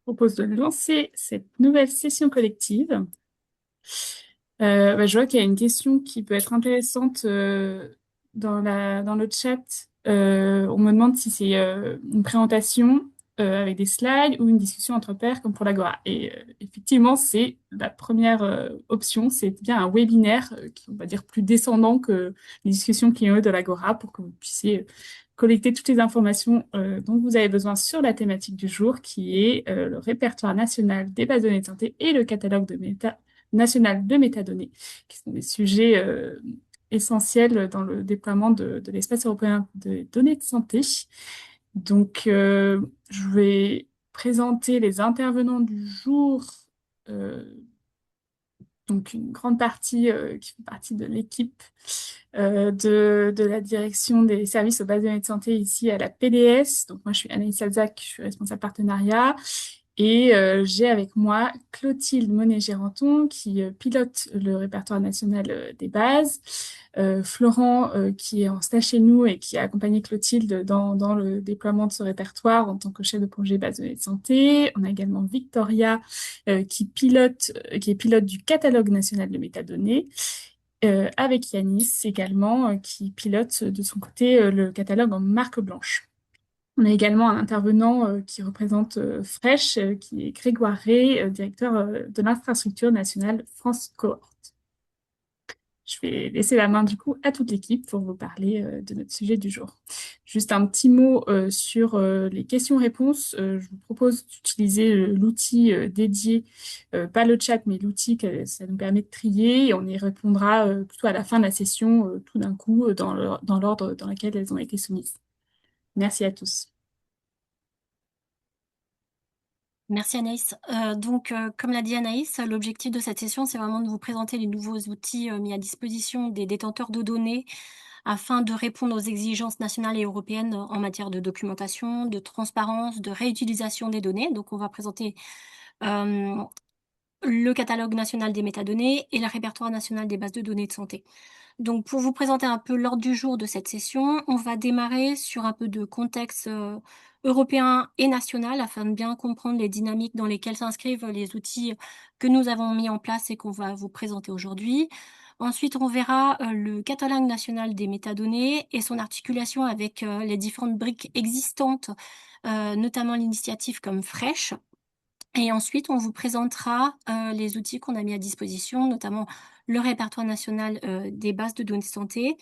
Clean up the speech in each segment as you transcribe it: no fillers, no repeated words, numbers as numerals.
Propose de lancer cette nouvelle session collective. Je vois qu'il y a une question qui peut être intéressante dans le chat. On me demande si c'est une présentation avec des slides ou une discussion entre pairs comme pour l'Agora. Et effectivement, c'est la première option. C'est bien un webinaire qui, on va dire, plus descendant que les discussions qui ont eu de l'Agora pour que vous puissiez collecter toutes les informations dont vous avez besoin sur la thématique du jour, qui est le répertoire national des bases de données de santé et le catalogue de national de métadonnées, qui sont des sujets essentiels dans le déploiement de l'espace européen de données de santé. Donc, je vais présenter les intervenants du jour. euh, donc, une grande partie qui fait partie de l'équipe de la direction des services aux bases de données de santé ici à la PDS. Donc, moi, je suis Anaïs Salzac, je suis responsable partenariat. Et j'ai avec moi Clotilde Monet-Géranton qui pilote le répertoire national des bases, Florent qui est en stage chez nous et qui a accompagné Clotilde dans le déploiement de ce répertoire en tant que chef de projet base de données de santé. On a également Victoria qui est pilote du catalogue national de métadonnées. Avec Yanis également, qui pilote de son côté le catalogue en marque blanche. On a également un intervenant qui représente Fresh, qui est Grégoire Ray, directeur de l'infrastructure nationale France Cohort. Je vais laisser la main du coup à toute l'équipe pour vous parler de notre sujet du jour. Juste un petit mot sur les questions-réponses. Je vous propose d'utiliser l'outil dédié, pas le chat, mais l'outil que ça nous permet de trier. Et on y répondra plutôt à la fin de la session, tout d'un coup, dans l'ordre dans lequel elles ont été soumises. Merci à tous. Merci Anaïs. Comme l'a dit Anaïs, l'objectif de cette session, c'est vraiment de vous présenter les nouveaux outils mis à disposition des détenteurs de données afin de répondre aux exigences nationales et européennes en matière de documentation, de transparence, de réutilisation des données. Donc, on va présenter euh, le catalogue national des métadonnées et le répertoire national des bases de données de santé. Donc, pour vous présenter un peu l'ordre du jour de cette session, on va démarrer sur un peu de contexte européen et national afin de bien comprendre les dynamiques dans lesquelles s'inscrivent les outils que nous avons mis en place et qu'on va vous présenter aujourd'hui. Ensuite, on verra le catalogue national des métadonnées et son articulation avec les différentes briques existantes, notamment l'initiative comme Fresh. Et ensuite, on vous présentera les outils qu'on a mis à disposition, notamment le répertoire national des bases de données de santé.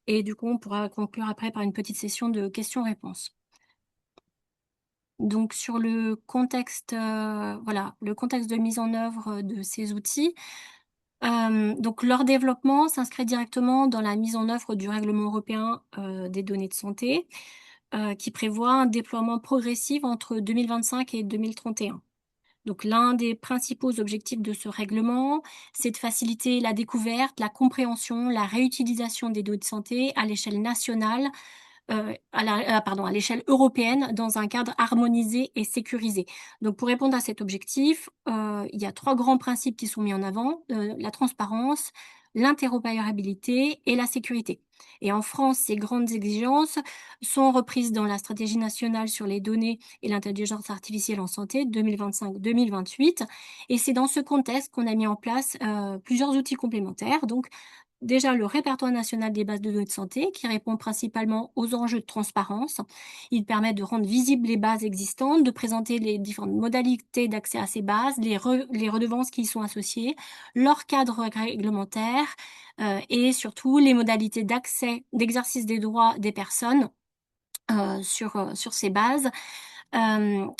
Et du coup, on pourra conclure après par une petite session de questions-réponses. Donc, sur le contexte, voilà, le contexte de mise en œuvre de ces outils. Donc, leur développement s'inscrit directement dans la mise en œuvre du règlement européen des données de santé, qui prévoit un déploiement progressif entre 2025 et 2031. Donc, l'un des principaux objectifs de ce règlement, c'est de faciliter la découverte, la compréhension, la réutilisation des données de santé à l'échelle nationale, à l'échelle européenne, dans un cadre harmonisé et sécurisé. Donc, pour répondre à cet objectif, il y a trois grands principes qui sont mis en avant, la transparence, l'interopérabilité et la sécurité. Et en France, ces grandes exigences sont reprises dans la stratégie nationale sur les données et l'intelligence artificielle en santé 2025-2028. Et c'est dans ce contexte qu'on a mis en place plusieurs outils complémentaires. Donc, déjà, le répertoire national des bases de données de santé, qui répond principalement aux enjeux de transparence. Il permet de rendre visibles les bases existantes, de présenter les différentes modalités d'accès à ces bases, les redevances qui y sont associées, leur cadre réglementaire et surtout les modalités d'accès, d'exercice des droits des personnes sur ces bases,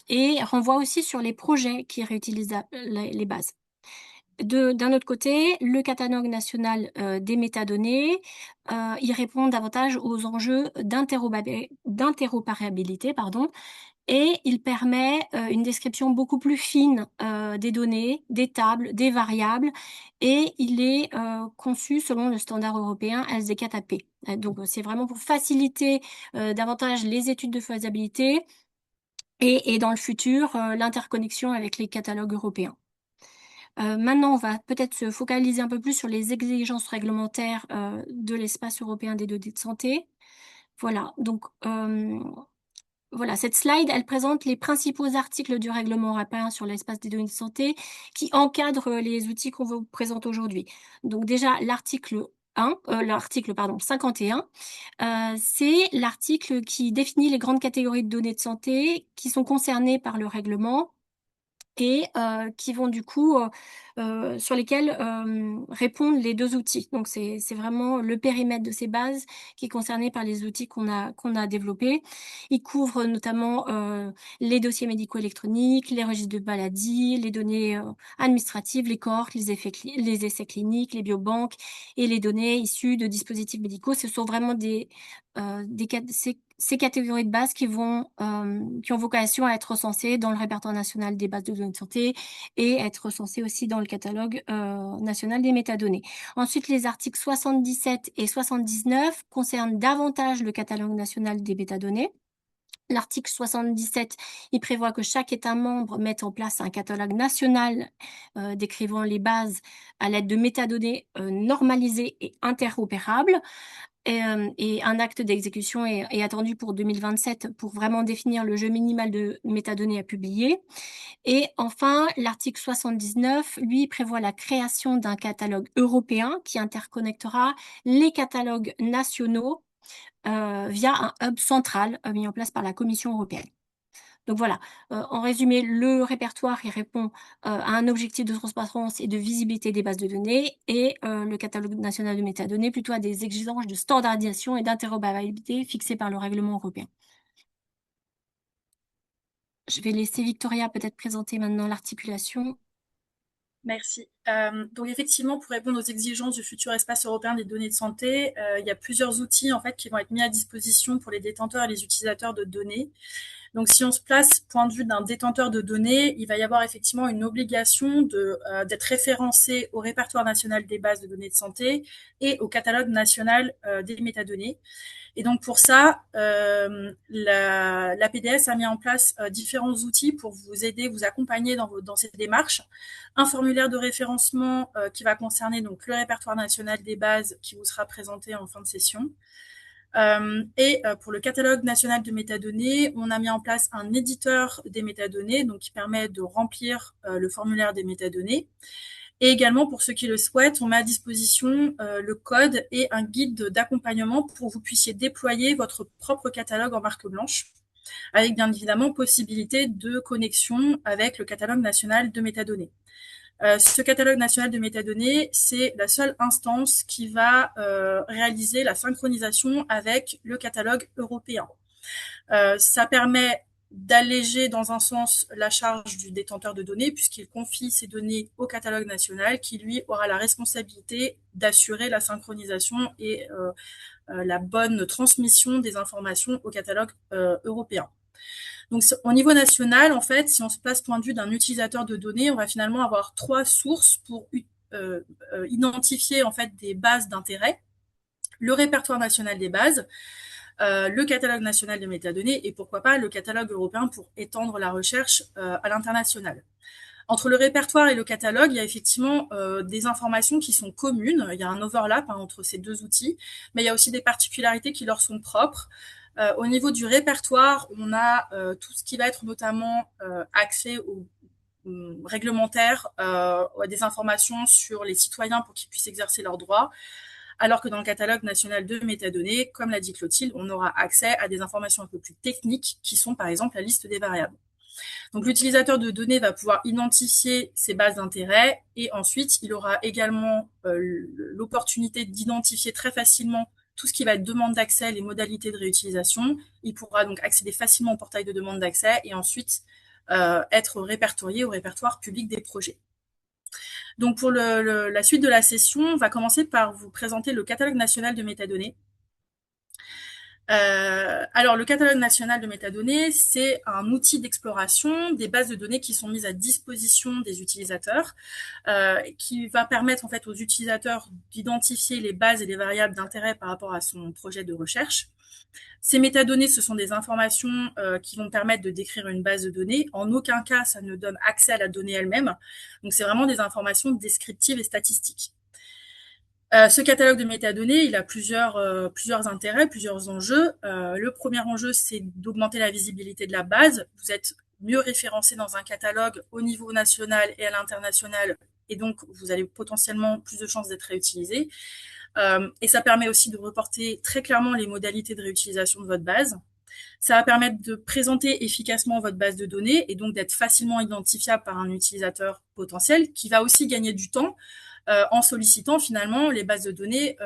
et renvoie aussi sur les projets qui réutilisent les bases. D'un autre côté, le catalogue national des métadonnées, il répond davantage aux enjeux d'interopérabilité, pardon, et il permet une description beaucoup plus fine des données, des tables, des variables, et il est conçu selon le standard européen SDK-AP. Donc, c'est vraiment pour faciliter davantage les études de faisabilité et dans le futur, l'interconnexion avec les catalogues européens. Maintenant, on va peut-être se focaliser un peu plus sur les exigences réglementaires de l'espace européen des données de santé. Voilà, donc voilà, cette slide, elle présente les principaux articles du règlement européen sur l'espace des données de santé qui encadrent les outils qu'on vous présente aujourd'hui. Donc déjà, l'article pardon, 51, c'est l'article qui définit les grandes catégories de données de santé qui sont concernées par le règlement et qui vont du coup sur lesquels répondent les deux outils. Donc c'est vraiment le périmètre de ces bases qui est concerné par les outils qu'on a développés. Il couvre notamment les dossiers médicaux électroniques, les registres de maladies, les données administratives, les cohortes, les essais cliniques, les biobanques et les données issues de dispositifs médicaux. Ce sont vraiment ces catégories de bases qui ont vocation à être recensées dans le répertoire national des bases de données de santé et être recensées aussi dans le catalogue national des métadonnées. Ensuite, les articles 77 et 79 concernent davantage le catalogue national des métadonnées. L'article 77, il prévoit que chaque État membre mette en place un catalogue national décrivant les bases à l'aide de métadonnées normalisées et interopérables. Et un acte d'exécution est attendu pour 2027 pour vraiment définir le jeu minimal de métadonnées à publier. Et enfin, l'article 79, lui, prévoit la création d'un catalogue européen qui interconnectera les catalogues nationaux via un hub central mis en place par la Commission européenne. Donc voilà, en résumé, le répertoire il répond à un objectif de transparence et de visibilité des bases de données et le catalogue national de métadonnées plutôt à des exigences de standardisation et d'interopérabilité fixées par le règlement européen. Je vais laisser Victoria peut-être présenter maintenant l'articulation. Merci. Donc effectivement, pour répondre aux exigences du futur espace européen des données de santé, il y a plusieurs outils en fait qui vont être mis à disposition pour les détenteurs et les utilisateurs de données. Donc si on se place point de vue d'un détenteur de données, il va y avoir effectivement une obligation d'être référencé au répertoire national des bases de données de santé et au catalogue national des métadonnées. Et donc pour ça, la PDS a mis en place différents outils pour vous aider, vous accompagner dans ces démarches. Un formulaire de référencement qui va concerner donc le répertoire national des bases qui vous sera présenté en fin de session. Pour le catalogue national de métadonnées, on a mis en place un éditeur des métadonnées, donc qui permet de remplir le formulaire des métadonnées. Et également, pour ceux qui le souhaitent, on met à disposition le code et un guide d'accompagnement pour que vous puissiez déployer votre propre catalogue en marque blanche, avec bien évidemment possibilité de connexion avec le catalogue national de métadonnées. Ce catalogue national de métadonnées, c'est la seule instance qui va réaliser la synchronisation avec le catalogue européen. Ça permet d'alléger dans un sens la charge du détenteur de données puisqu'il confie ces données au catalogue national qui lui aura la responsabilité d'assurer la synchronisation et la bonne transmission des informations au catalogue européen. Donc au niveau national, en fait, si on se place point de vue d'un utilisateur de données, on va finalement avoir trois sources pour identifier en fait des bases d'intérêt, le répertoire national des bases, le catalogue national des métadonnées et pourquoi pas le catalogue européen pour étendre la recherche à l'international. Entre le répertoire et le catalogue, il y a effectivement des informations qui sont communes. Il y a un overlap entre ces deux outils, mais il y a aussi des particularités qui leur sont propres. Au niveau du répertoire, on a tout ce qui va être notamment accès aux réglementaires, des informations sur les citoyens pour qu'ils puissent exercer leurs droits, alors que dans le catalogue national de métadonnées, comme l'a dit Clotilde, on aura accès à des informations un peu plus techniques qui sont par exemple la liste des variables. Donc l'utilisateur de données va pouvoir identifier ses bases d'intérêt et ensuite il aura également l'opportunité d'identifier très facilement tout ce qui va être demande d'accès, les modalités de réutilisation. Il pourra donc accéder facilement au portail de demande d'accès et ensuite être répertorié au répertoire public des projets. Donc pour la suite de la session, on va commencer par vous présenter le catalogue national de métadonnées. Alors, le catalogue national de métadonnées, c'est un outil d'exploration des bases de données qui sont mises à disposition des utilisateurs, qui va permettre en fait aux utilisateurs d'identifier les bases et les variables d'intérêt par rapport à son projet de recherche. Ces métadonnées, ce sont des informations qui vont permettre de décrire une base de données. En aucun cas, ça ne donne accès à la donnée elle-même. Donc, c'est vraiment des informations descriptives et statistiques. Ce catalogue de métadonnées, il a plusieurs intérêts, plusieurs enjeux. Le premier enjeu, c'est d'augmenter la visibilité de la base. Vous êtes mieux référencé dans un catalogue au niveau national et à l'international, et donc vous avez potentiellement plus de chances d'être réutilisé. Et ça permet aussi de reporter très clairement les modalités de réutilisation de votre base. Ça va permettre de présenter efficacement votre base de données et donc d'être facilement identifiable par un utilisateur potentiel qui va aussi gagner du temps en sollicitant finalement les bases de données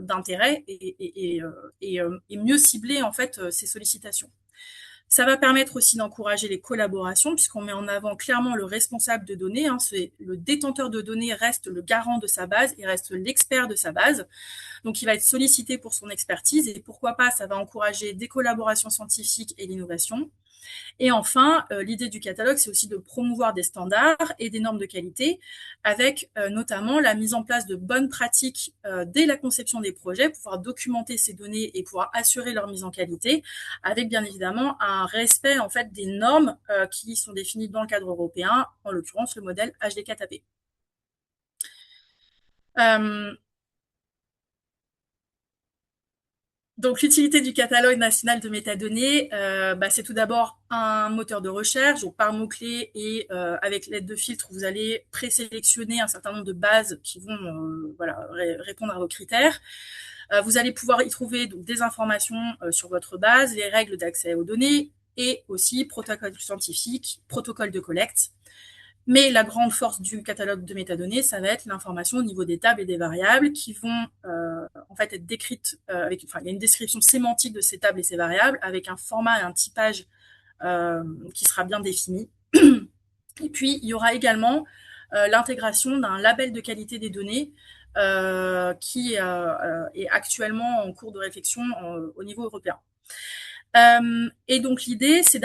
d'intérêt et mieux cibler en fait ces sollicitations. Ça va permettre aussi d'encourager les collaborations puisqu'on met en avant clairement le responsable de données. C'est le détenteur de données reste le garant de sa base et reste l'expert de sa base. Donc, il va être sollicité pour son expertise et pourquoi pas, ça va encourager des collaborations scientifiques et l'innovation. Et enfin, l'idée du catalogue, c'est aussi de promouvoir des standards et des normes de qualité, avec notamment la mise en place de bonnes pratiques dès la conception des projets, pour pouvoir documenter ces données et pouvoir assurer leur mise en qualité, avec bien évidemment un respect en fait des normes qui sont définies dans le cadre européen, en l'occurrence le modèle HDKTP. Donc, l'utilité du catalogue national de métadonnées, c'est tout d'abord un moteur de recherche. Donc, par mots-clés et avec l'aide de filtres, vous allez présélectionner un certain nombre de bases qui vont répondre à vos critères. Vous allez pouvoir y trouver donc, des informations sur votre base, les règles d'accès aux données et aussi protocole scientifique, protocole de collecte. Mais la grande force du catalogue de métadonnées, ça va être l'information au niveau des tables et des variables qui vont en fait être décrites il y a une description sémantique de ces tables et ces variables avec un format et un typage qui sera bien défini. Et puis, il y aura également l'intégration d'un label de qualité des données qui est actuellement en cours de réflexion au niveau européen. Et donc l'idée, c'est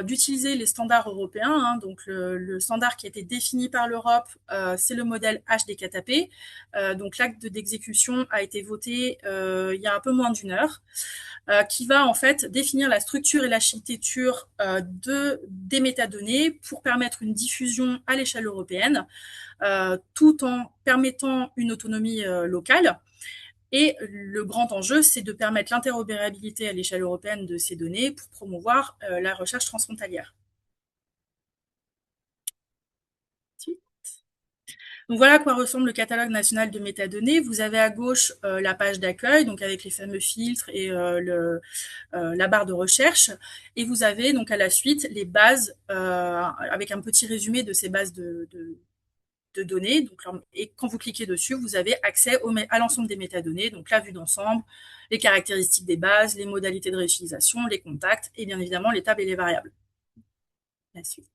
d'utiliser les standards européens. Donc le standard qui a été défini par l'Europe, c'est le modèle HDKTP. Donc l'acte d'exécution a été voté il y a un peu moins d'une heure, qui va en fait définir la structure et l'architecture des métadonnées pour permettre une diffusion à l'échelle européenne, tout en permettant une autonomie locale. Et le grand enjeu, c'est de permettre l'interopérabilité à l'échelle européenne de ces données pour promouvoir la recherche transfrontalière. Donc voilà à quoi ressemble le catalogue national de métadonnées. Vous avez à gauche la page d'accueil, donc avec les fameux filtres et la barre de recherche. Et vous avez donc à la suite les bases avec un petit résumé de ces bases de données. Donc, et quand vous cliquez dessus, vous avez accès à l'ensemble des métadonnées, donc la vue d'ensemble, les caractéristiques des bases, les modalités de réutilisation, les contacts et bien évidemment les tables et les variables. La suite.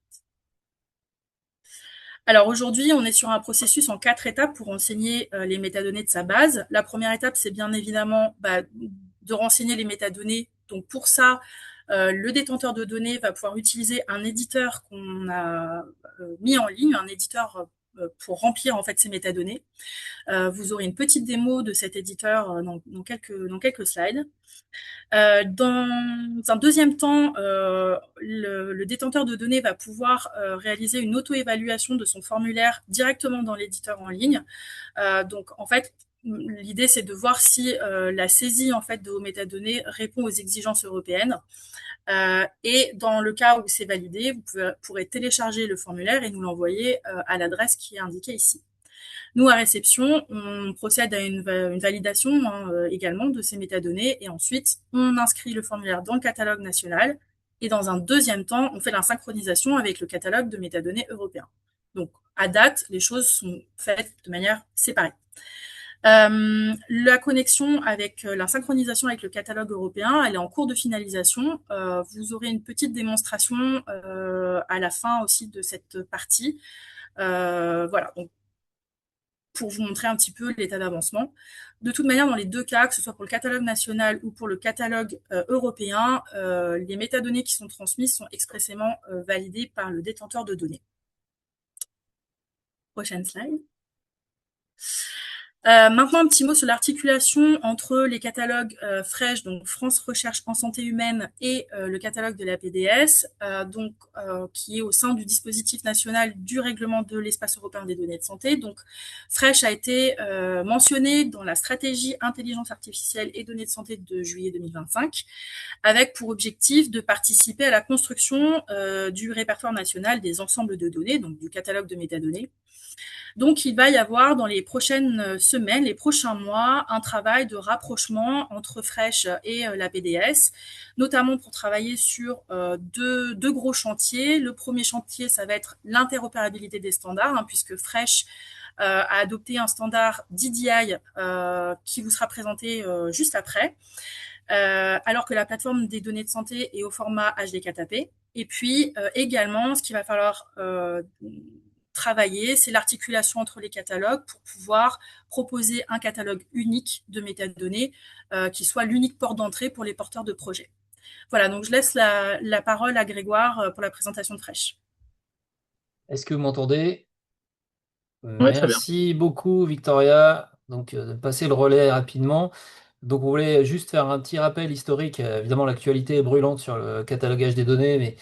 Alors aujourd'hui, on est sur un processus en 4 étapes pour renseigner les métadonnées de sa base. La première étape, c'est bien évidemment de renseigner les métadonnées. Donc pour ça, le détenteur de données va pouvoir utiliser un éditeur qu'on a mis en ligne, un éditeur pour remplir en fait ces métadonnées. Vous aurez une petite démo de cet éditeur dans quelques slides. Dans un deuxième temps, le détenteur de données va pouvoir réaliser une auto-évaluation de son formulaire directement dans l'éditeur en ligne. Donc, en fait, l'idée, c'est de voir si la saisie en fait de vos métadonnées répond aux exigences européennes. Et dans le cas où c'est validé, vous pourrez télécharger le formulaire et nous l'envoyer à l'adresse qui est indiquée ici. Nous, à réception, on procède à une validation également de ces métadonnées et ensuite, on inscrit le formulaire dans le catalogue national et dans un deuxième temps, on fait la synchronisation avec le catalogue de métadonnées européen. Donc, à date, les choses sont faites de manière séparée. La connexion avec la synchronisation avec le catalogue européen, elle est en cours de finalisation. Vous aurez une petite démonstration à la fin aussi de cette partie. Voilà, donc pour vous montrer un petit peu l'état d'avancement. De toute manière, dans les deux cas, que ce soit pour le catalogue national ou pour le catalogue européen, les métadonnées qui sont transmises sont expressément validées par le détenteur de données. Prochaine slide. Maintenant, un petit mot sur l'articulation entre les catalogues FRESH, donc France Recherche en Santé Humaine, et le catalogue de la PDS, qui est au sein du dispositif national du règlement de l'espace européen des données de santé. Donc, FRESH a été mentionné dans la stratégie intelligence artificielle et données de santé de juillet 2025, avec pour objectif de participer à la construction du répertoire national des ensembles de données, donc du catalogue de métadonnées. Donc, il va y avoir dans les prochaines semaines, les prochains mois, un travail de rapprochement entre Fresh et la PDS, notamment pour travailler sur deux gros chantiers. Le premier chantier, ça va être l'interopérabilité des standards, puisque Fresh a adopté un standard DDI qui vous sera présenté juste après, alors que la plateforme des données de santé est au format HDKTP. Et puis également, ce qu'il va falloir travailler, c'est l'articulation entre les catalogues pour pouvoir proposer un catalogue unique de métadonnées qui soit l'unique port d'entrée pour les porteurs de projets. Voilà, donc je laisse la parole à Grégoire pour la présentation de Fresh. Est-ce que vous m'entendez? Ouais, très bien. Merci beaucoup, Victoria. Donc, de passer le relais rapidement. Donc, on voulait juste faire un petit rappel historique. Évidemment, l'actualité est brûlante sur le catalogage des données, mais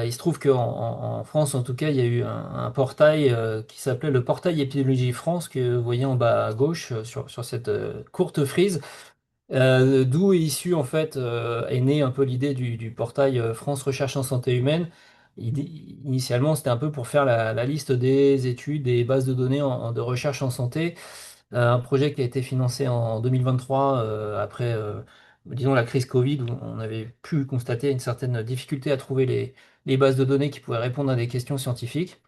il se trouve qu'en France, en tout cas, il y a eu un portail qui s'appelait le portail Épidémiologie France, que vous voyez en bas à gauche sur cette courte frise. D'où est issue en fait est née un peu l'idée du portail France Recherche en Santé Humaine. Initialement, c'était un peu pour faire la liste des études, des bases de données de recherche en santé. Un projet qui a été financé en 2023 après, disons, la crise Covid, où on avait pu constater une certaine difficulté à trouver les bases de données qui pouvaient répondre à des questions scientifiques.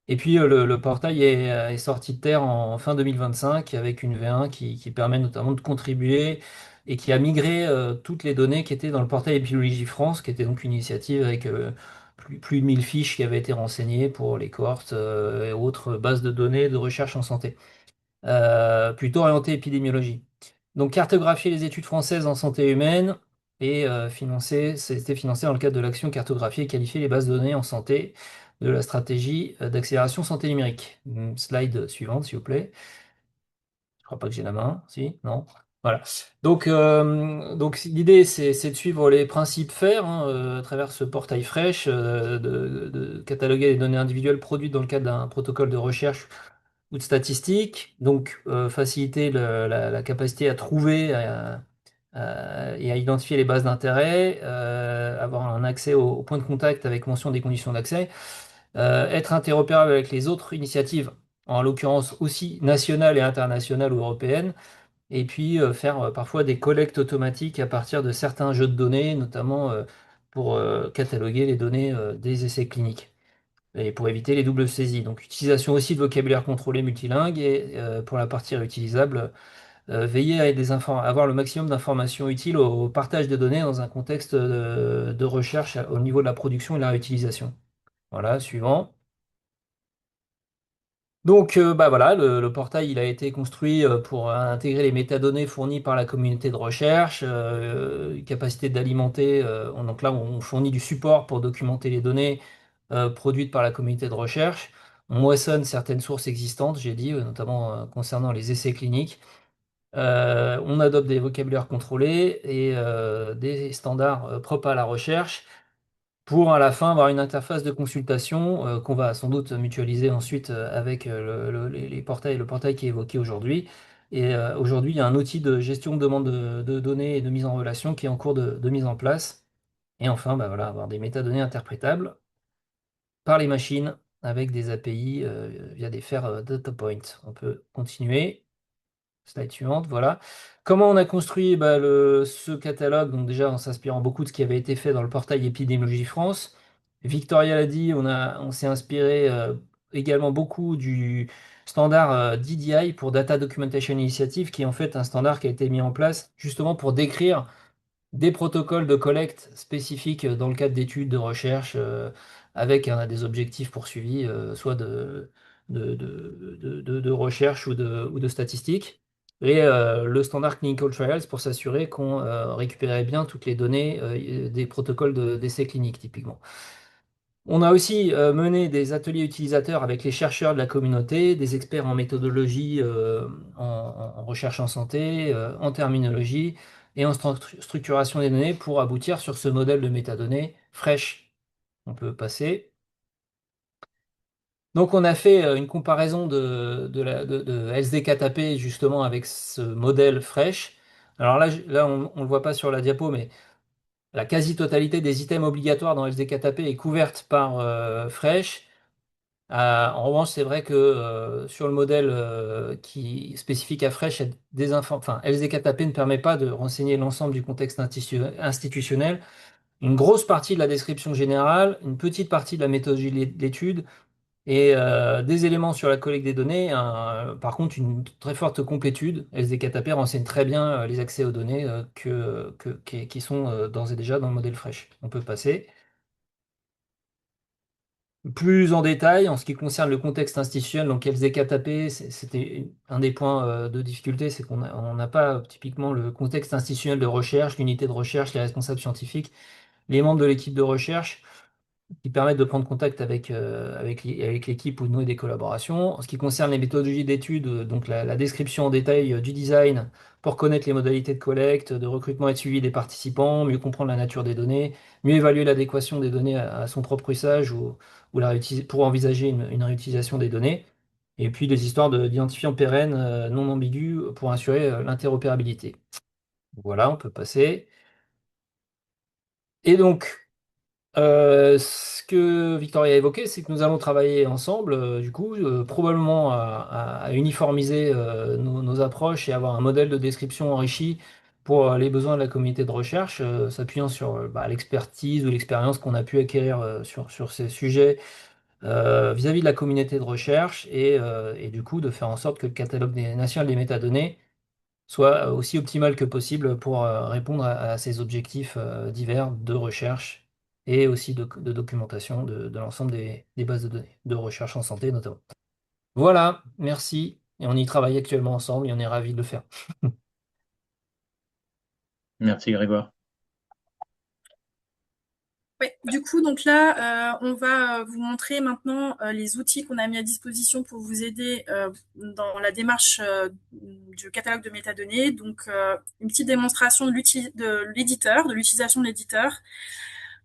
Et puis le portail est sorti de terre en fin 2025 avec une V1 qui permet notamment de contribuer et qui a migré toutes les données qui étaient dans le portail Épidémiologie France, qui était donc une initiative avec plus de 1000 fiches qui avaient été renseignées pour les cohortes et autres bases de données de recherche en santé, plutôt orientées épidémiologie. Donc cartographier les études françaises en santé humaine et c'était financé dans le cadre de l'action cartographier et qualifier les bases de données en santé de la stratégie d'accélération santé numérique. Slide suivante, s'il vous plaît. Je crois pas que j'ai la main. Si? Non? Voilà. Donc l'idée, c'est de suivre les principes FAIR à travers ce portail Fresh, de cataloguer les données individuelles produites dans le cadre d'un protocole de recherche ou de statistique. Donc faciliter la capacité à trouver et à identifier les bases d'intérêt, avoir un accès au point de contact avec mention des conditions d'accès, être interopérable avec les autres initiatives, en l'occurrence aussi nationales et internationales ou européennes, et puis faire parfois des collectes automatiques à partir de certains jeux de données, notamment pour cataloguer les données des essais cliniques et pour éviter les doubles saisies. Donc utilisation aussi de vocabulaire contrôlé multilingue et pour la partie réutilisable, veiller à avoir le maximum d'informations utiles au partage de données dans un contexte de recherche au niveau de la production et de la réutilisation. Voilà, suivant. Donc, bah voilà, le portail il a été construit pour intégrer les métadonnées fournies par la communauté de recherche, capacité d'alimenter. Donc là, on fournit du support pour documenter les données produites par la communauté de recherche. On moissonne certaines sources existantes, j'ai dit, notamment concernant les essais cliniques. On adopte des vocabulaires contrôlés et des standards propres à la recherche pour à la fin avoir une interface de consultation qu'on va sans doute mutualiser ensuite avec les portails, le portail qui est évoqué aujourd'hui. Et aujourd'hui, il y a un outil de gestion de demande de données et de mise en relation qui est en cours de mise en place. Et enfin, bah voilà, avoir des métadonnées interprétables par les machines avec des API via des FAIR data points. On peut continuer. Slide suivante, voilà. Comment on a construit bah, ce catalogue? Donc déjà en s'inspirant beaucoup de ce qui avait été fait dans le portail Épidémiologie France. Victoria l'a dit, on s'est inspiré également beaucoup du standard DDI pour Data Documentation Initiative, qui est en fait un standard qui a été mis en place justement pour décrire des protocoles de collecte spécifiques dans le cadre d'études de recherche avec des objectifs poursuivis, soit de recherche ou de statistiques. Et le standard Clinical Trials pour s'assurer qu'on récupérait bien toutes les données des protocoles d'essais cliniques, typiquement. On a aussi mené des ateliers utilisateurs avec les chercheurs de la communauté, des experts en méthodologie, en recherche en santé, en terminologie et en structuration des données pour aboutir sur ce modèle de métadonnées Fresh. On peut passer. Donc on a fait une comparaison de SDK-TAP justement avec ce modèle Fresh. Alors là on ne le voit pas sur la diapo, mais la quasi-totalité des items obligatoires dans SDK-TAP est couverte par Fresh. En revanche, c'est vrai que sur le modèle qui est spécifique à Fresh, il y a enfin, LZK-TAP ne permet pas de renseigner l'ensemble du contexte institutionnel. Une grosse partie de la description générale, une petite partie de la méthodologie de l'étude et des éléments sur la collecte des données. Par contre, une très forte complétude. LZK-TAP renseigne très bien les accès aux données qui sont d'ores et déjà dans le modèle Fresh. On peut passer. Plus en détail, en ce qui concerne le contexte institutionnel, donc LZK-TAP, c'était un des points de difficulté, c'est qu'on n'a pas typiquement le contexte institutionnel de recherche, l'unité de recherche, les responsables scientifiques, les membres de l'équipe de recherche qui permettent de prendre contact avec l'équipe ou de nouer des collaborations. En ce qui concerne les méthodologies d'études, donc la description en détail du design pour connaître les modalités de collecte, de recrutement et de suivi des participants, mieux comprendre la nature des données, mieux évaluer l'adéquation des données à son propre usage ou pour envisager une réutilisation des données. Et puis des histoires d'identifiants pérennes non ambigus pour assurer l'interopérabilité. Voilà, on peut passer. Et donc, ce que Victoria a évoqué, c'est que nous allons travailler ensemble, du coup, probablement à uniformiser nos approches et avoir un modèle de description enrichi pour les besoins de la communauté de recherche, s'appuyant sur l'expertise ou l'expérience qu'on a pu acquérir sur ces sujets vis-à-vis de la communauté de recherche et du coup de faire en sorte que le catalogue national des métadonnées soit aussi optimal que possible pour répondre à ces objectifs divers de recherche et aussi de documentation de l'ensemble des bases de données, de recherche en santé notamment. Voilà, merci. Et on y travaille actuellement ensemble et on est ravis de le faire. Merci Grégoire. Ouais, du coup, donc là, on va vous montrer maintenant les outils qu'on a mis à disposition pour vous aider dans la démarche du catalogue de métadonnées. Donc, une petite démonstration de l'éditeur, de l'utilisation de l'éditeur.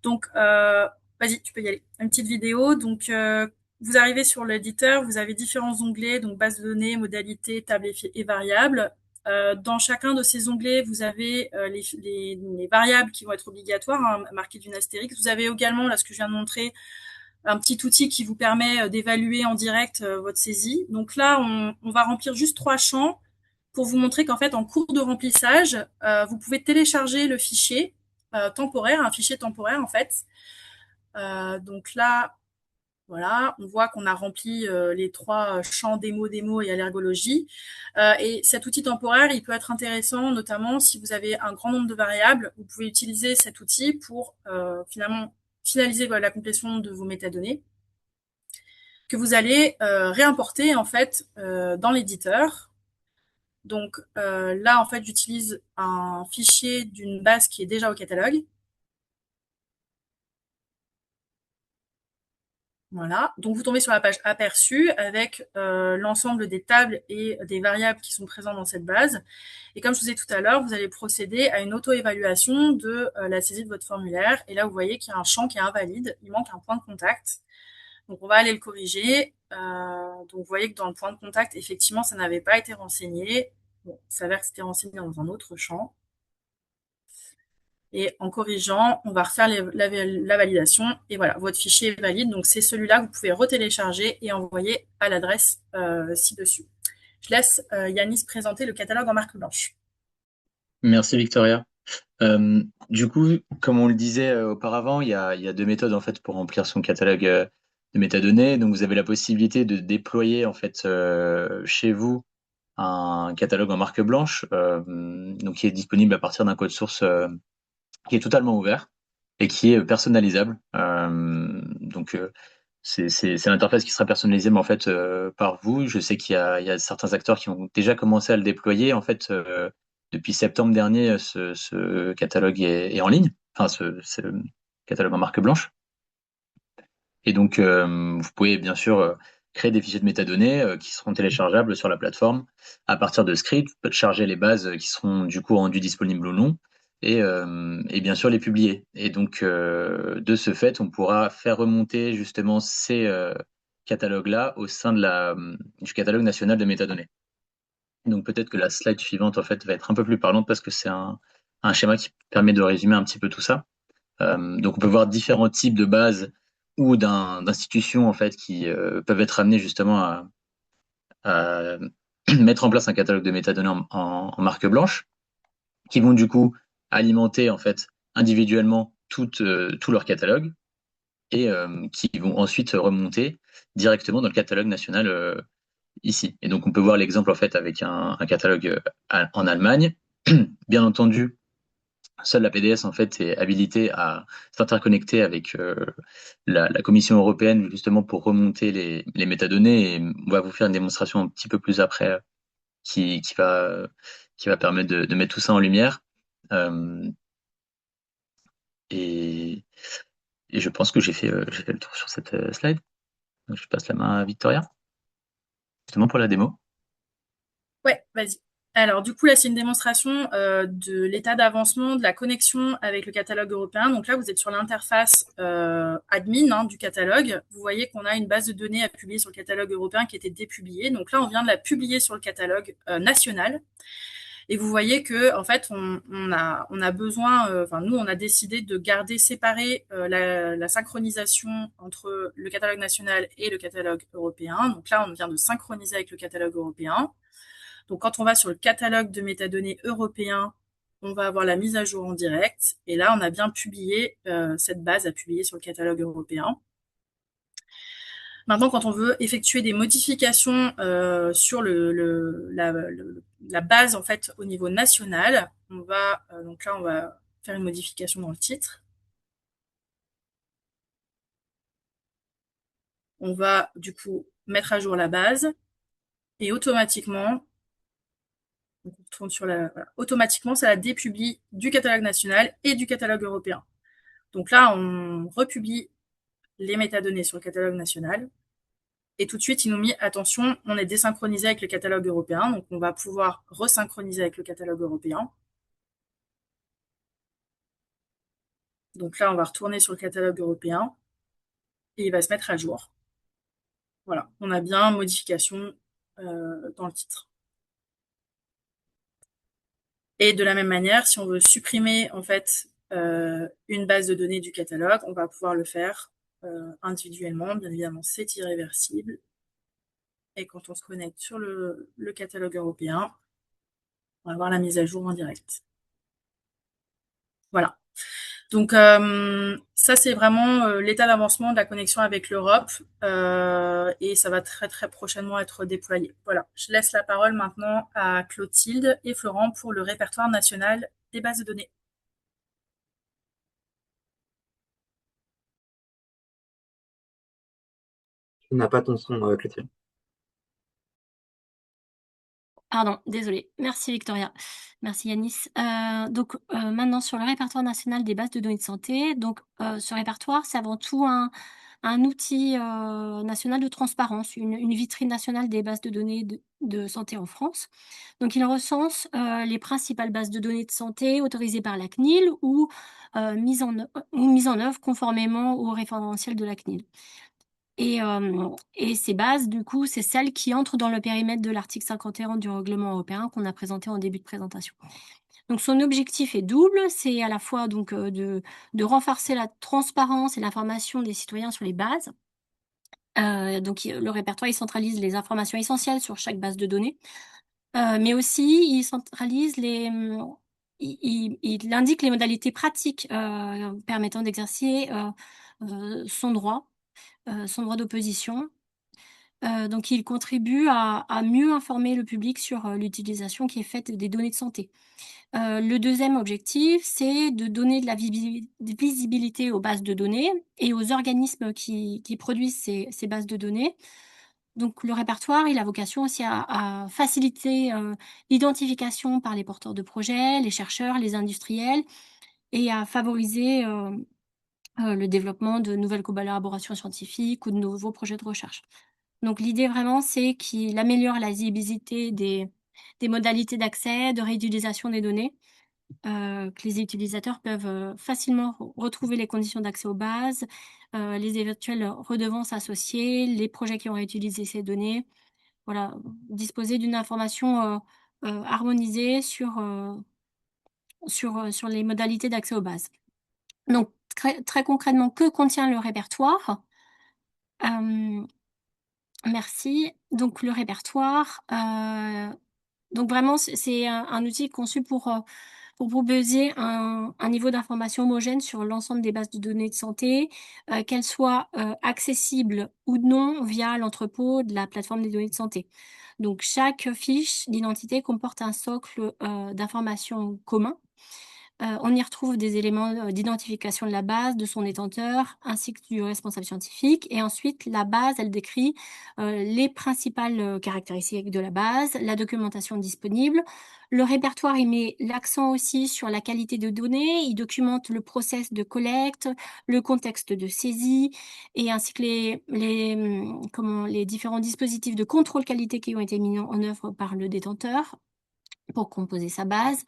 Donc, vas-y, tu peux y aller. Une petite vidéo. Donc, vous arrivez sur l'éditeur, vous avez différents onglets, donc base de données, modalités, tables et variables. Dans chacun de ces onglets, vous avez les variables qui vont être obligatoires, hein, marquées d'une astérix. Vous avez également, là, ce que je viens de montrer, un petit outil qui vous permet d'évaluer en direct votre saisie. Donc là, on va remplir juste 3 champs pour vous montrer qu'en fait, en cours de remplissage, vous pouvez télécharger le fichier temporaire, un fichier temporaire en fait. Donc là, voilà, on voit qu'on a rempli les 3 champs démo et allergologie. Et cet outil temporaire, il peut être intéressant, notamment si vous avez un grand nombre de variables. Vous pouvez utiliser cet outil pour finalement finaliser la complétion de vos métadonnées que vous allez réimporter en fait dans l'éditeur. Donc là, en fait, j'utilise un fichier d'une base qui est déjà au catalogue. Voilà, donc vous tombez sur la page aperçu avec l'ensemble des tables et des variables qui sont présentes dans cette base. Et comme je vous disais tout à l'heure, vous allez procéder à une auto-évaluation de la saisie de votre formulaire. Et là, vous voyez qu'il y a un champ qui est invalide, il manque un point de contact. Donc on va aller le corriger. Donc vous voyez que dans le point de contact, effectivement, ça n'avait pas été renseigné. Bon, il s'avère que c'était renseigné dans un autre champ. Et en corrigeant, on va refaire la validation. Et voilà, votre fichier est valide. Donc, c'est celui-là que vous pouvez retélécharger et envoyer à l'adresse ci-dessus. Je laisse Yanis présenter le catalogue en marque blanche. Merci Victoria. Du coup, comme on le disait auparavant, il y a 2 méthodes en fait pour remplir son catalogue de métadonnées. Donc, vous avez la possibilité de déployer en fait chez vous un catalogue en marque blanche, donc qui est disponible à partir d'un code source qui est totalement ouvert et qui est personnalisable. Donc, c'est l'interface qui sera personnalisée mais en fait par vous. Je sais qu'il y a certains acteurs qui ont déjà commencé à le déployer. En fait, depuis septembre dernier, ce catalogue est en ligne. Enfin, ce catalogue en marque blanche. Et donc, vous pouvez bien sûr créer des fichiers de métadonnées qui seront téléchargeables sur la plateforme à partir de scripts, charger les bases qui seront du coup rendues disponibles ou non, et bien sûr les publier. Et donc, de ce fait, on pourra faire remonter justement ces catalogues-là au sein du catalogue national de métadonnées. Donc peut-être que la slide suivante en fait va être un peu plus parlante parce que c'est un schéma qui permet de résumer un petit peu tout ça. Donc on peut voir différents types de bases ou d'institutions en fait qui peuvent être amenées justement à mettre en place un catalogue de métadonnées en marque blanche, qui vont du coup alimenter en fait individuellement tout leur catalogue et qui vont ensuite remonter directement dans le catalogue national ici. Et donc on peut voir l'exemple en fait avec un catalogue en Allemagne. Bien entendu, seule la PDS en fait est habilitée à s'interconnecter avec la Commission européenne justement pour remonter les métadonnées. Et on va vous faire une démonstration un petit peu plus après qui va permettre de mettre tout ça en lumière. Euh, et, et je pense que j'ai fait le tour sur cette slide. Donc je passe la main à Victoria, justement pour la démo. Ouais, vas-y. Alors, du coup, là, c'est une démonstration de l'état d'avancement de la connexion avec le catalogue européen. Donc là, vous êtes sur l'interface admin du catalogue. Vous voyez qu'on a une base de données à publier sur le catalogue européen qui était dépubliée. Donc là, on vient de la publier sur le catalogue national. Et vous voyez que, en fait, on a besoin, enfin, nous, on a décidé de garder séparé la synchronisation entre le catalogue national et le catalogue européen. Donc là, on vient de synchroniser avec le catalogue européen. Donc, quand on va sur le catalogue de métadonnées européen, on va avoir la mise à jour en direct. Et là, on a bien publié cette base à publier sur le catalogue européen. Maintenant, quand on veut effectuer des modifications sur la base en fait au niveau national, donc là on va faire une modification dans le titre. On va du coup mettre à jour la base et automatiquement, on retourne sur automatiquement ça la dépublie du catalogue national et du catalogue européen. Donc là, on republie les métadonnées sur le catalogue national. Et tout de suite, il nous met, attention, on est désynchronisé avec le catalogue européen, donc on va pouvoir resynchroniser avec le catalogue européen. Donc là, on va retourner sur le catalogue européen et il va se mettre à jour. Voilà, on a bien modification dans le titre. Et de la même manière, si on veut supprimer en fait une base de données du catalogue, on va pouvoir le faire individuellement. Bien évidemment, c'est irréversible. Et quand on se connecte sur le catalogue européen, on va avoir la mise à jour en direct. Voilà. Donc ça, c'est vraiment l'état d'avancement de la connexion avec l'Europe et ça va très très prochainement être déployé. Voilà, je laisse la parole maintenant à Clotilde et Florent pour le répertoire national des bases de données. Tu n'as pas ton son, Clotilde. Pardon, désolée. Merci Victoria. Merci Yanis. Donc maintenant sur le répertoire national des bases de données de santé. Donc ce répertoire, c'est avant tout un outil national de transparence, une vitrine nationale des bases de données de santé en France. Donc il recense les principales bases de données de santé autorisées par la CNIL ou mises en œuvre conformément au référentiel de la CNIL. Et ces bases, du coup, c'est celles qui entrent dans le périmètre de l'article 51 du règlement européen qu'on a présenté en début de présentation. Donc son objectif est double, c'est à la fois donc de renforcer la transparence et l'information des citoyens sur les bases. Donc le répertoire, il centralise les informations essentielles sur chaque base de données, mais aussi il centralise il indique les modalités pratiques permettant d'exercer son droit d'opposition. Donc, il contribue à mieux informer le public sur l'utilisation qui est faite des données de santé. Le deuxième objectif, c'est de donner de la visibilité aux bases de données et aux organismes qui produisent ces bases de données. Donc, le répertoire, il a vocation aussi à faciliter l'identification par les porteurs de projets, les chercheurs, les industriels, et à favoriser le développement de nouvelles collaborations scientifiques ou de nouveaux projets de recherche. Donc l'idée vraiment, c'est qu'il améliore la lisibilité des modalités d'accès, de réutilisation des données, que les utilisateurs peuvent facilement retrouver les conditions d'accès aux bases, les éventuelles redevances associées, les projets qui ont réutilisé ces données. Voilà, disposer d'une information harmonisée sur les modalités d'accès aux bases. Donc très concrètement, que contient le répertoire? Merci. Donc le répertoire, donc vraiment c'est un outil conçu pour proposer un niveau d'information homogène sur l'ensemble des bases de données de santé, qu'elles soient accessibles ou non via l'entrepôt de la plateforme des données de santé. Donc chaque fiche d'identité comporte un socle d'informations commun. On y retrouve des éléments d'identification de la base, de son détenteur, ainsi que du responsable scientifique. Et ensuite, la base, elle décrit les principales caractéristiques de la base, la documentation disponible. Le répertoire, il met l'accent aussi sur la qualité de données. Il documente le process de collecte, le contexte de saisie, et ainsi que les différents dispositifs de contrôle qualité qui ont été mis en œuvre par le détenteur pour composer sa base.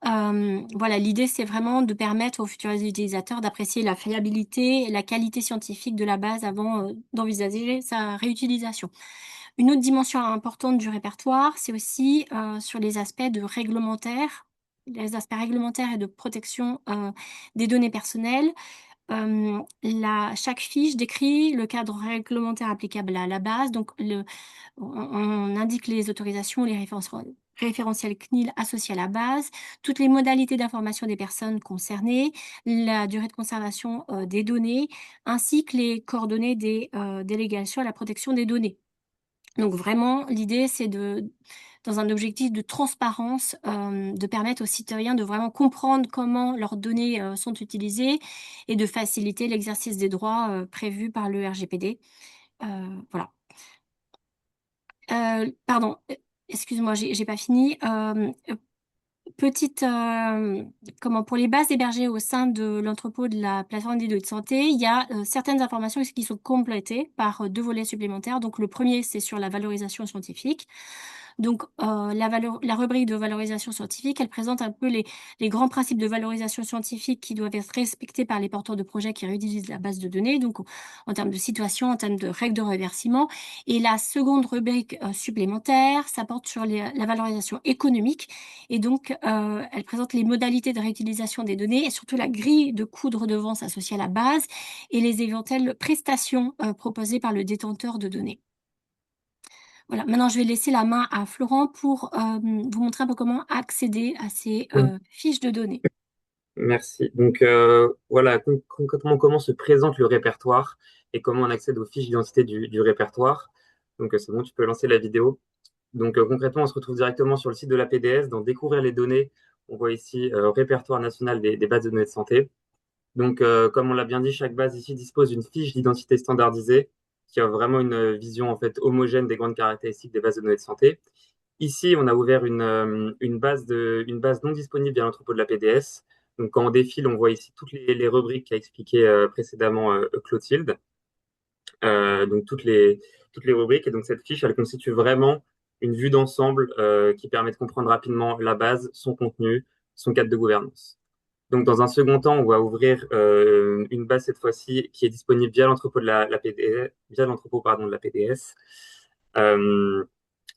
Voilà, l'idée, c'est vraiment de permettre aux futurs utilisateurs d'apprécier la fiabilité et la qualité scientifique de la base avant d'envisager sa réutilisation. Une autre dimension importante du répertoire, c'est aussi sur les aspects réglementaires, les aspects réglementaires et de protection des données personnelles. Chaque fiche décrit le cadre réglementaire applicable à la base, donc on indique les autorisations, les référentiels CNIL associés à la base, toutes les modalités d'information des personnes concernées, la durée de conservation des données, ainsi que les coordonnées des délégations à la protection des données. Donc vraiment, l'idée, c'est dans un objectif de transparence, de permettre aux citoyens de vraiment comprendre comment leurs données sont utilisées et de faciliter l'exercice des droits prévus par le RGPD. Voilà. Pardon, excuse-moi, j'ai pas fini. Pour les bases hébergées au sein de l'entrepôt de la plateforme des données de santé, il y a certaines informations qui sont complétées par deux volets supplémentaires. Donc le premier, c'est sur la valorisation scientifique. Donc la rubrique de valorisation scientifique, elle présente un peu les grands principes de valorisation scientifique qui doivent être respectés par les porteurs de projets qui réutilisent la base de données, donc en termes de situation, en termes de règles de remerciement. Et la seconde rubrique supplémentaire, ça porte sur la valorisation économique. Et donc, elle présente les modalités de réutilisation des données et surtout la grille de coûts de redevance associée à la base et les éventuelles prestations proposées par le détenteur de données. Voilà, maintenant je vais laisser la main à Florent pour vous montrer un peu comment accéder à ces Oui, fiches de données. merci. Donc voilà, concrètement, comment se présente le répertoire et comment on accède aux fiches d'identité du répertoire. Donc c'est bon, tu peux lancer la vidéo. Donc concrètement, on se retrouve directement sur le site de la PDS. Dans Découvrir les données, on voit ici Répertoire national des bases de données de santé. Donc comme on l'a bien dit, chaque base ici dispose d'une fiche d'identité standardisée qui a vraiment une vision en fait homogène des grandes caractéristiques des bases de données de santé. Ici, on a ouvert une base non disponible via l'entrepôt de la PDS. Donc, quand on défile, on voit ici toutes les rubriques qu'a expliqué précédemment Clotilde. Donc, toutes les rubriques. Et donc, cette fiche, elle constitue vraiment une vue d'ensemble qui permet de comprendre rapidement la base, son contenu, son cadre de gouvernance. Donc, dans un second temps, on va ouvrir une base cette fois-ci qui est disponible via l'entrepôt de la PDS, via l'entrepôt, pardon, de la PDS.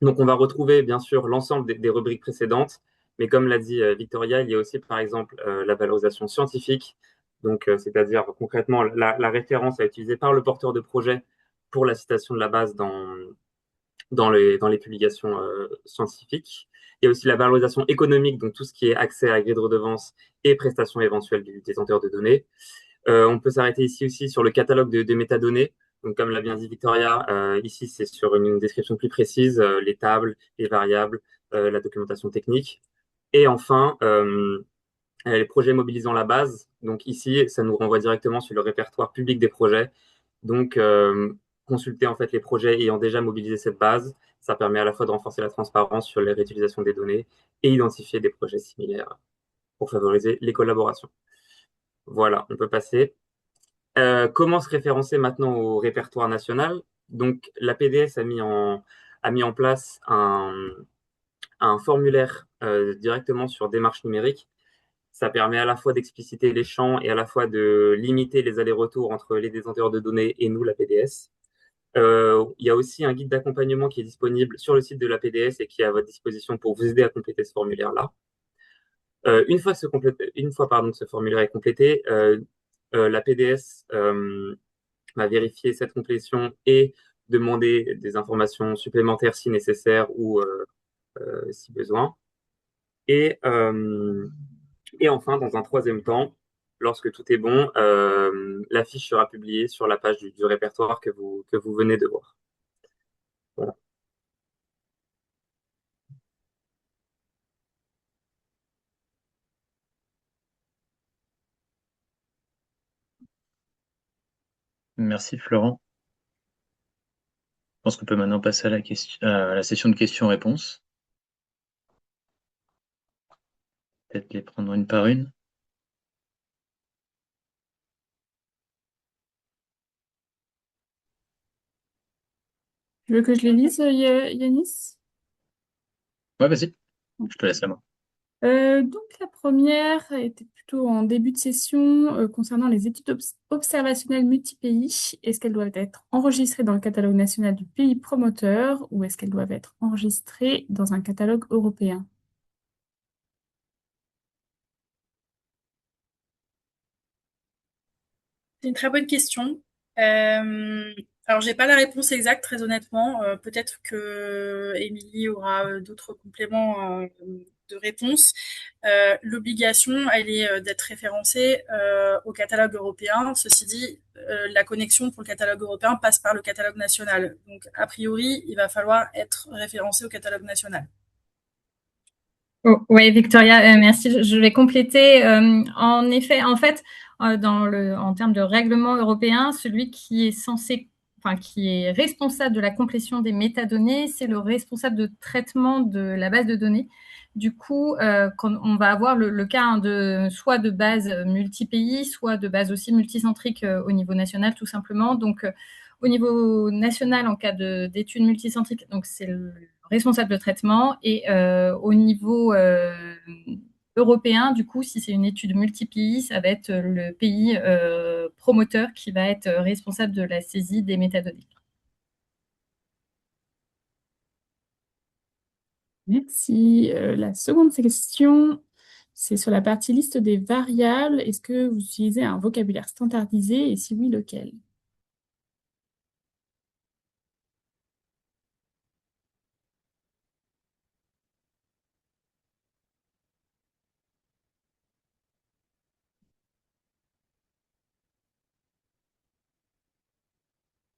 Donc, on va retrouver bien sûr l'ensemble des rubriques précédentes, mais comme l'a dit Victoria, il y a aussi par exemple la valorisation scientifique, donc c'est-à-dire concrètement la référence à utiliser par le porteur de projet pour la citation de la base dans les publications scientifiques. Il y a aussi la valorisation économique, donc tout ce qui est accès à grille de redevance et prestations éventuelles du détenteur de données. On peut s'arrêter ici aussi sur le catalogue de métadonnées. Donc, comme l'a bien dit Victoria, ici, c'est sur une description plus précise, les tables, les variables, la documentation technique. Et enfin, les projets mobilisant la base. Donc, ici, ça nous renvoie directement sur le répertoire public des projets. Donc, consulter en fait les projets ayant déjà mobilisé cette base. Ça permet à la fois de renforcer la transparence sur les réutilisations des données et identifier des projets similaires pour favoriser les collaborations. Voilà, on peut passer. Comment se référencer maintenant au répertoire national? Donc, la PDS a mis en place un formulaire directement sur démarche numérique. Ça permet à la fois d'expliciter les champs et à la fois de limiter les allers-retours entre les détenteurs de données et nous, la PDS. Il y a aussi un guide d'accompagnement qui est disponible sur le site de la PDS et qui est à votre disposition pour vous aider à compléter ce formulaire-là. Une fois pardon, ce formulaire est complété, la PDS va vérifier cette complétion et demander des informations supplémentaires si nécessaire ou si besoin. Et, euh, et enfin, dans un troisième temps, lorsque tout est bon, la fiche sera publiée sur la page du répertoire que vous venez de voir. Voilà. Merci Florent. Je pense qu'on peut maintenant passer à la session de questions-réponses. Peut-être les prendre une par une. Tu veux que je les lise, Yanis? Ouais, vas-y, je te laisse la main. Donc la première était plutôt en début de session concernant les études observationnelles multi-pays. Est-ce qu'elles doivent être enregistrées dans le catalogue national du pays promoteur ou est-ce qu'elles doivent être enregistrées dans un catalogue européen? C'est une très bonne question. Alors, j'ai pas la réponse exacte, très honnêtement. Peut-être que Émilie aura d'autres compléments de réponse. L'obligation, elle est d'être référencée au catalogue européen. Ceci dit, la connexion pour le catalogue européen passe par le catalogue national. Donc, a priori, il va falloir être référencé au catalogue national. Oh, oui, Victoria, merci. Je vais compléter. En effet, en fait, en termes de règlement européen, celui qui est censé, enfin, qui est responsable de la complétion des métadonnées, c'est le responsable de traitement de la base de données. Du coup, quand on va avoir le cas soit de base multi-pays, soit de base aussi multicentrique au niveau national, tout simplement. Donc, au niveau national, en cas d'études multicentriques, donc c'est le responsable de traitement. Et au niveau européen, du coup, si c'est une étude multi-pays, ça va être le pays promoteur qui va être responsable de la saisie des métadonnées. Merci. La seconde question, c'est sur la partie liste des variables. Est-ce que vous utilisez un vocabulaire standardisé et si oui, lequel?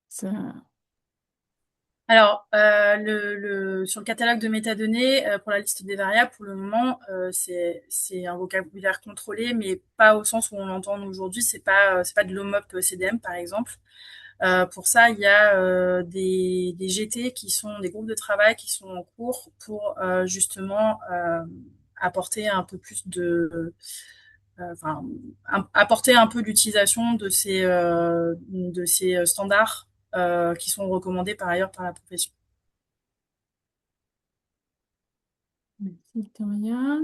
Ça... Alors, sur le catalogue de métadonnées, pour la liste des variables, pour le moment, c'est un vocabulaire contrôlé, mais pas au sens où on l'entend aujourd'hui. C'est pas de l'OMOP CDM, par exemple. Pour ça, il y a des GT qui sont des groupes de travail qui sont en cours pour justement apporter un peu plus enfin, apporter un peu l'utilisation de ces standards qui sont recommandés par ailleurs par la profession. Merci, Victoria.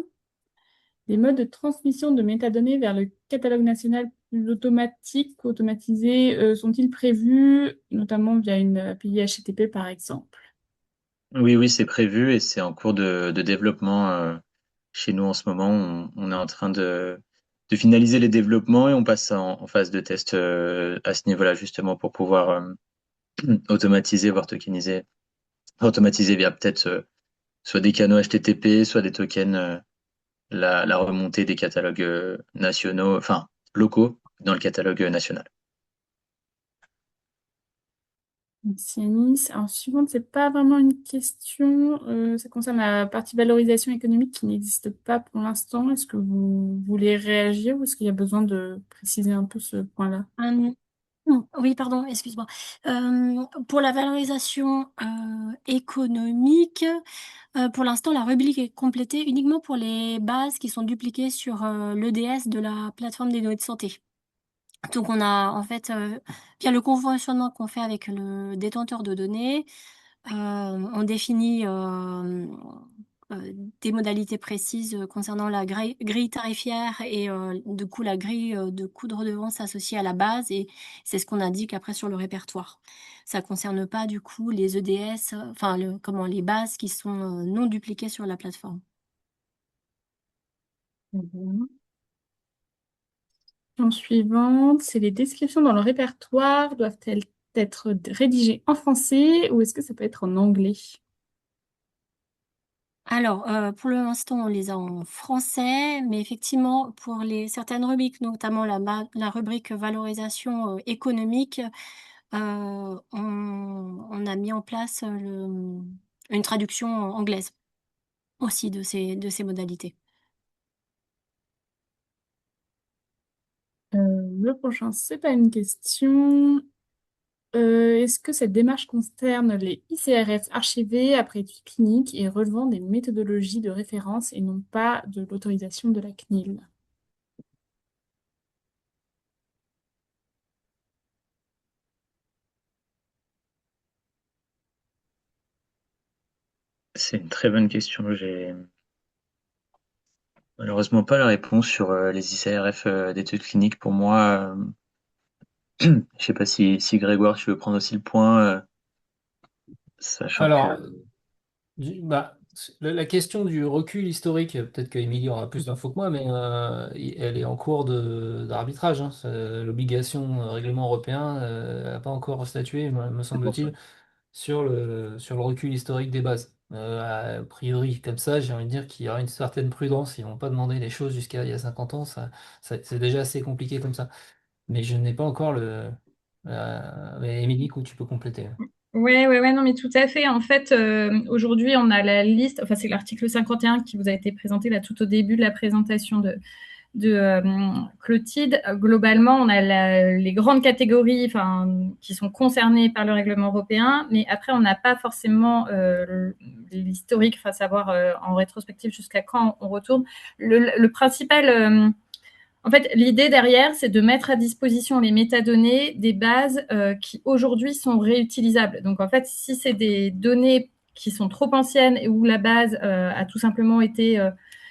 Les modes de transmission de métadonnées vers le catalogue national plus automatique, automatisé, sont-ils prévus, notamment via une API HTTP par exemple? Oui, oui, c'est prévu et c'est en cours de développement chez nous en ce moment. On est en train de finaliser les développements et on passe en phase de test à ce niveau-là, justement, pour pouvoir automatiser, voire tokeniser, automatiser via peut-être soit des canaux HTTP, soit des tokens, la remontée des catalogues nationaux, enfin locaux dans le catalogue national. Merci Anis. Alors, suivante, c'est pas vraiment une question. Ça concerne la partie valorisation économique qui n'existe pas pour l'instant. Est-ce que vous voulez réagir ou est-ce qu'il y a besoin de préciser un peu ce point-là? Oui, pardon, excuse-moi. Pour la valorisation économique, pour l'instant, la rubrique est complétée uniquement pour les bases qui sont dupliquées sur l'EDS de la plateforme des données de santé. Donc on a en fait, via le conventionnement qu'on fait avec le détenteur de données, on définit des modalités précises concernant la grille tarifaire et du coup la grille de coûts de redevance associée à la base, et c'est ce qu'on indique après sur le répertoire. Ça concerne pas du coup les EDS, enfin les bases qui sont non dupliquées sur la plateforme. Mhm. Question suivante, c'est les descriptions dans le répertoire doivent-elles être rédigées en français ou est-ce que ça peut être en anglais? Alors, pour l'instant, on les a en français, mais effectivement, pour certaines rubriques, notamment la rubrique valorisation économique, on a mis en place une traduction anglaise aussi de ces modalités. Le prochain, c'est pas une question. Est-ce que cette démarche concerne les ICRF archivés après études cliniques et relevant des méthodologies de référence et non pas de l'autorisation de la CNIL? C'est une très bonne question. J'ai malheureusement pas la réponse sur les ICRF d'études cliniques. Pour moi, je sais pas si Grégoire, tu veux prendre aussi le point, sachant que Alors, bah, la question du recul historique, peut-être qu'Émilie aura plus d'infos que moi, mais elle est en cours d'arbitrage, hein. L'obligation règlement européen n'a pas encore statué, me semble-t-il, sur le recul historique des bases. A priori, comme ça, j'ai envie de dire qu'il y aura une certaine prudence. Ils vont pas demander les choses jusqu'à il y a 50 ans. C'est déjà assez compliqué comme ça. Mais je n'ai pas encore mais Émilie, où tu peux compléter. Ouais, non, mais tout à fait. En fait, aujourd'hui, on a la liste, enfin, c'est l'article 51 qui vous a été présenté là tout au début de la présentation de Clotilde. Globalement, on a les grandes catégories enfin, qui sont concernées par le règlement européen, mais après, on n'a pas forcément l'historique, enfin, savoir en rétrospective jusqu'à quand on retourne. Le principal en fait, l'idée derrière, c'est de mettre à disposition les métadonnées des bases qui aujourd'hui sont réutilisables. Donc, en fait, si c'est des données qui sont trop anciennes et où la base a tout simplement été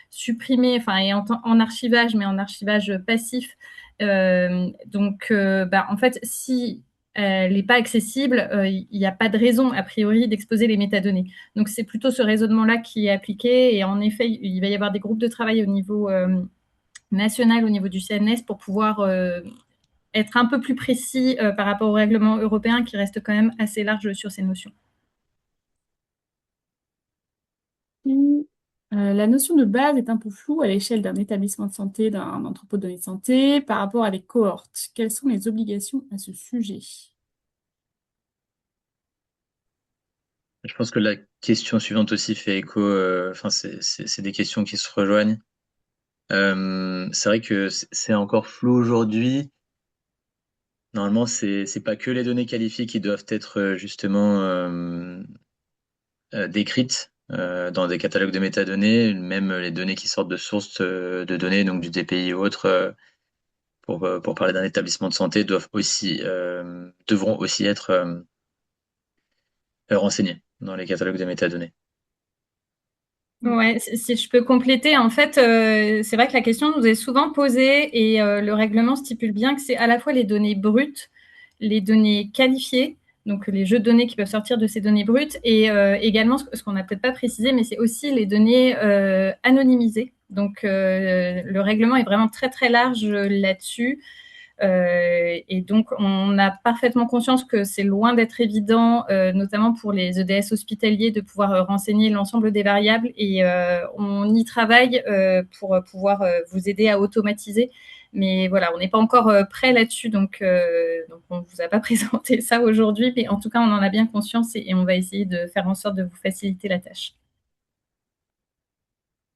supprimée, enfin, et en archivage, mais en archivage passif, en fait, si elle n'est pas accessible, il n'y a pas de raison, a priori, d'exposer les métadonnées. Donc, c'est plutôt ce raisonnement-là qui est appliqué. Et en effet, il va y avoir des groupes de travail au niveau national au niveau du CNS pour pouvoir être un peu plus précis par rapport au règlement européen qui reste quand même assez large sur ces notions. La notion de base est un peu floue à l'échelle d'un établissement de santé, d'un entrepôt de données de santé, par rapport à des cohortes. Quelles sont les obligations à ce sujet? je pense que la question suivante aussi fait écho. Enfin, c'est des questions qui se rejoignent. C'est vrai que c'est encore flou aujourd'hui. Normalement, c'est pas que les données qualifiées qui doivent être justement décrites dans des catalogues de métadonnées, même les données qui sortent de sources de données, donc du DPI ou autre, pour parler d'un établissement de santé, devront aussi être renseignées dans les catalogues de métadonnées. Ouais, si je peux compléter, en fait, c'est vrai que la question nous est souvent posée et le règlement stipule bien que c'est à la fois les données brutes, les données qualifiées, donc les jeux de données qui peuvent sortir de ces données brutes, et également ce qu'on n'a peut-être pas précisé, mais c'est aussi les données anonymisées. Donc le règlement est vraiment très très large là-dessus. Et donc, on a parfaitement conscience que c'est loin d'être évident, notamment pour les EDS hospitaliers, de pouvoir renseigner l'ensemble des variables. Et on y travaille pour pouvoir vous aider à automatiser. Mais voilà, on n'est pas encore prêt là-dessus, donc on ne vous a pas présenté ça aujourd'hui. Mais en tout cas, on en a bien conscience et on va essayer de faire en sorte de vous faciliter la tâche.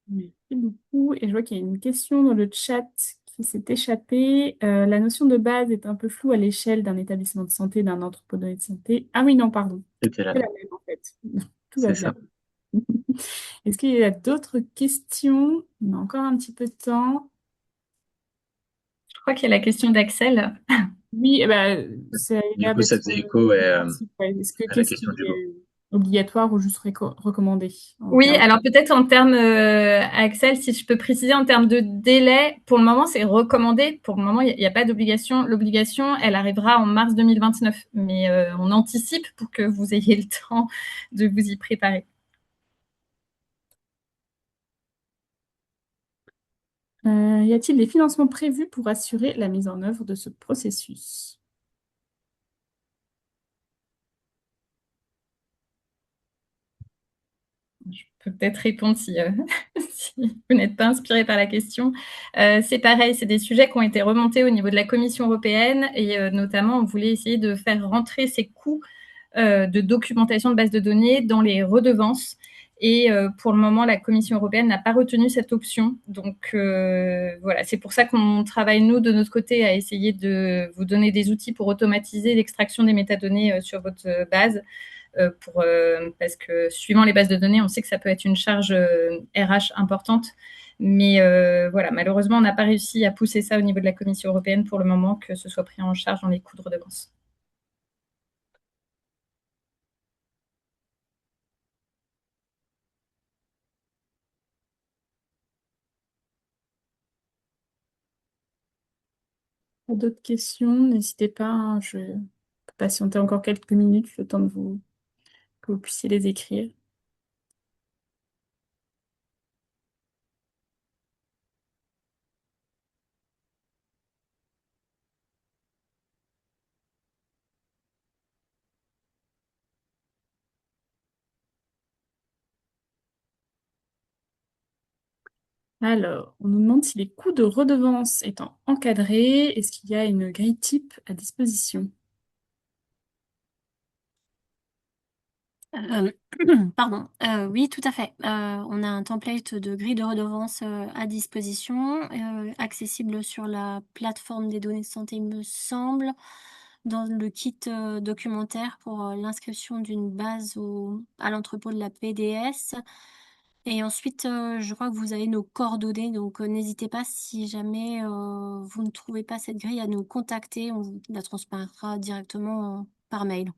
Merci beaucoup. Et je vois qu'il y a une question dans le chat qui s'est échappée. La notion de base est un peu floue à l'échelle d'un établissement de santé, d'un entrepôt de données de santé. Ah oui, non, pardon. C'était là. C'est la même en fait. Tout va C'est bien. ça. Est-ce qu'il y a d'autres questions? On a encore un petit peu de temps. Je crois qu'il y a la question d'Axel. Oui, c'est Du coup, agréable ça d'être faisait écho compréhensif, ouais. à la Qu'est-ce question qui du est obligatoire ou juste recommandé en Oui, termes... alors peut-être en termes, Axel, si je peux préciser en termes de délai, pour le moment, c'est recommandé. Pour le moment, il n'y a pas d'obligation. L'obligation, elle arrivera en mars 2029, mais on anticipe pour que vous ayez le temps de vous y préparer. Y a-t-il des financements prévus pour assurer la mise en œuvre de ce processus? Je peux peut-être répondre si, si vous n'êtes pas inspiré par la question. C'est pareil, c'est des sujets qui ont été remontés au niveau de la Commission européenne et notamment, on voulait essayer de faire rentrer ces coûts de documentation de base de données dans les redevances. Et pour le moment, la Commission européenne n'a pas retenu cette option. Donc voilà, c'est pour ça qu'on travaille, nous, de notre côté, à essayer de vous donner des outils pour automatiser l'extraction des métadonnées sur votre base. Parce que suivant les bases de données, on sait que ça peut être une charge RH importante. Mais voilà, malheureusement, on n'a pas réussi à pousser ça au niveau de la Commission européenne pour le moment, que ce soit pris en charge dans les coûts de redevance. Pas d'autres questions? N'hésitez pas, hein, je peux patienter encore quelques minutes, le temps que vous puissiez les écrire. Alors, on nous demande si les coûts de redevance étant encadrés, est-ce qu'il y a une grille type à disposition? Pardon, oui, tout à fait. On a un template de grille de redevance à disposition, accessible sur la plateforme des données de santé, il me semble, dans le kit documentaire pour l'inscription d'une base à l'entrepôt de la PDS. Et ensuite, je crois que vous avez nos coordonnées, donc n'hésitez pas si jamais vous ne trouvez pas cette grille à nous contacter, on vous la transmettra directement par mail.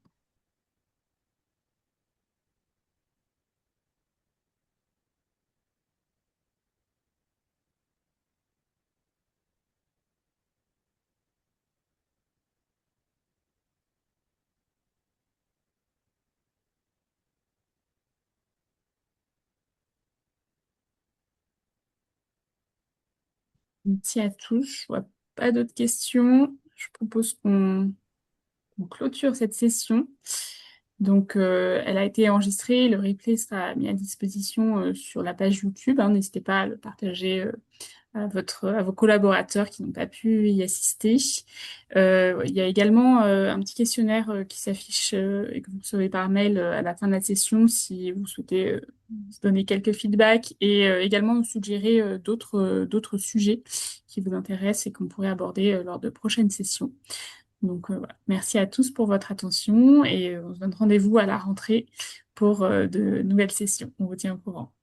Merci à tous. Je vois pas d'autres questions. Je propose qu'on clôture cette session. Donc, elle a été enregistrée. Le replay sera mis à disposition sur la page YouTube, hein. N'hésitez pas à le partager à vos collaborateurs qui n'ont pas pu y assister. Il y a également un petit questionnaire qui s'affiche et que vous recevez par mail à la fin de la session si vous souhaitez donner quelques feedbacks et également nous suggérer d'autres sujets qui vous intéressent et qu'on pourrait aborder lors de prochaines sessions. Donc voilà. Merci à tous pour votre attention et on se donne rendez-vous à la rentrée pour de nouvelles sessions. On vous tient au courant.